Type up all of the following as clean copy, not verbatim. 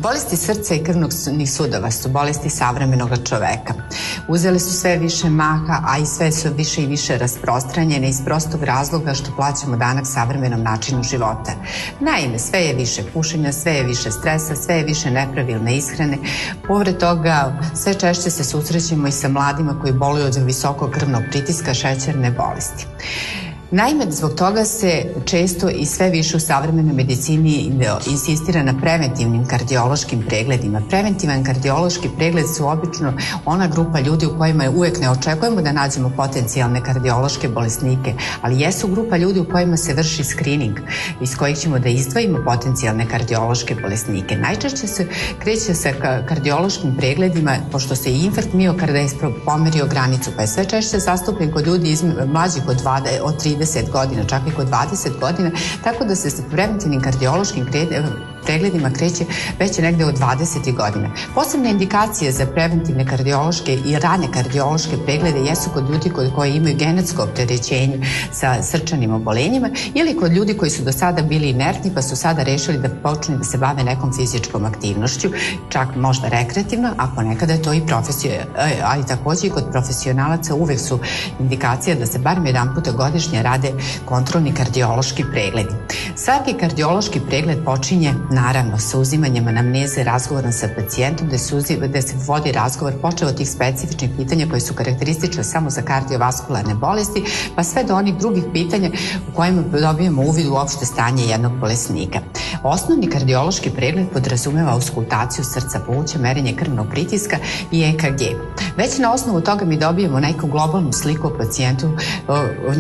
Bolesti srca i krvnih sudova su bolesti savremenog čoveka. Uzele su sve više maha, a i sve su više i više rasprostranjene iz prostog razloga što plaćamo danak savremenom načinu života. Naime, sve je više pušenja, sve je više stresa, sve je više nepravilne ishrane. Povred toga, sve češće se susrećemo i sa mladima koji boluju od visokog krvnog pritiska, šećerne bolesti. Naime, zbog toga se često i sve više u savremenoj medicini insistira na preventivnim kardiološkim pregledima. Preventivan kardiološki pregled su obično ona grupa ljudi u kojima uvek ne očekujemo da nađemo potencijalne kardiološke bolesnike, ali jesu grupa ljudi u kojima se vrši screening, iz kojih ćemo da izdvojimo potencijalne kardiološke bolesnike. Najčešće se kreće sa kardiološkim pregledima, pošto se i infarkt miokarda je pomerio granicu, pa je sve češće zastupljen kod ljudi mlađih od 30 godina, čak i kod 20 godina, tako da se sa preventivnim kardiološkim pregledima kreće već negde od 20 godina. Posebne indikacije za preventivne kardiološke i rane kardiološke preglede jesu kod ljudi koji imaju genetsko opterećenje sa srčanim obolenjima ili kod ljudi koji su do sada bili inertni pa su sada rešili da počnu da se bave nekom fizičkom aktivnošću, čak možda rekreativno, a ponekada je to i profesija, ali takođe i kod profesionalaca uvek su indikacije da se barem jedan puta godišnje rade kontrolni kardiološki pregledi. Svaki kardiološki pregled počinje naravno sa uzimanjem anamneze, razgovorom sa pacijentom, gde se vodi razgovor počeo od tih specifičnih pitanja koje su karakteristične samo za kardiovaskularne bolesti, pa sve do onih drugih pitanja u kojima dobijemo uvid u opšte stanje jednog bolesnika. Osnovni kardiološki pregled podrazumeva auskultaciju srca, pluća, merenje krvnog pritiska i EKG. Već na osnovu toga mi dobijemo neku globalnu sliku o pacijentu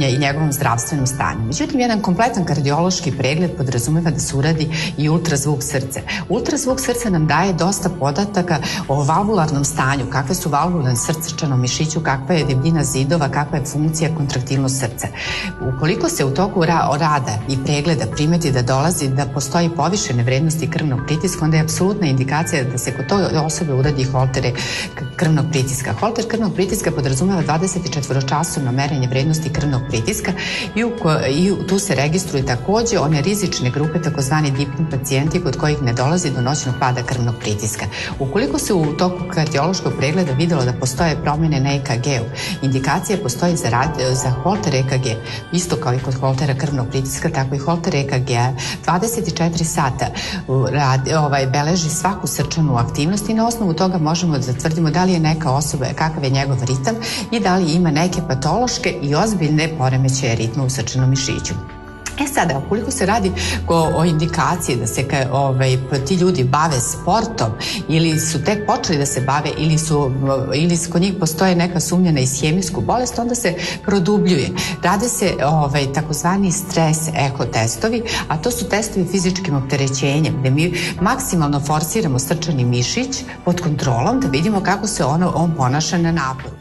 i njegovom zdravstvenom stanju. Međutim, jedan kompletan kardiološki pregled podrazumeva da se uradi i ultrazvuk srca. Ultrazvuk srca nam daje dosta podataka o valvularnom stanju, kakve su valvule na srčanom mišiću, kakva je debljina zidova, kakva je funkcija kontraktilnost srca. Ukoliko se u toku rada i pregleda primeti da postoji povišene vrednosti krvnog pritiska, onda je apsolutna indikacija da se kod toj osobe uradi holter krvnog pritiska. Holter krvnog pritiska podrazumeva 24-časovno merenje vrednosti krvnog pritiska i tu se registruju takođe one rizične grupe, takozvani dipni pacijenti kod kojih ne dolazi do noćnog pada krvnog pritiska. Ukoliko se u toku kardiološkog pregleda videlo da postoje promene na EKG-u, indikacija postoji za holter EKG, isto kao i kod holtera krvnog pritiska, tako i holter EKG-a 24 sata beleži svaku srčanu aktivnost i na osnovu toga možemo da zatvrdimo da li je neka osoba, kakav je njegov ritam i da li ima neke patološke i ozbiljne poremećaje ritma u srčanom mišiću. Sada, ukoliko se radi o indikaciji da se ti ljudi bave sportom ili su tek počeli da se bave ili kod njih postoje neka sumnja na ishemijsku bolest, onda se produbljuje. Rade se takozvani stres eko testovi, a to su testovi fizičkim opterećenjem, gde mi maksimalno forsiramo srčani mišić pod kontrolom da vidimo kako se on ponaša na naporu.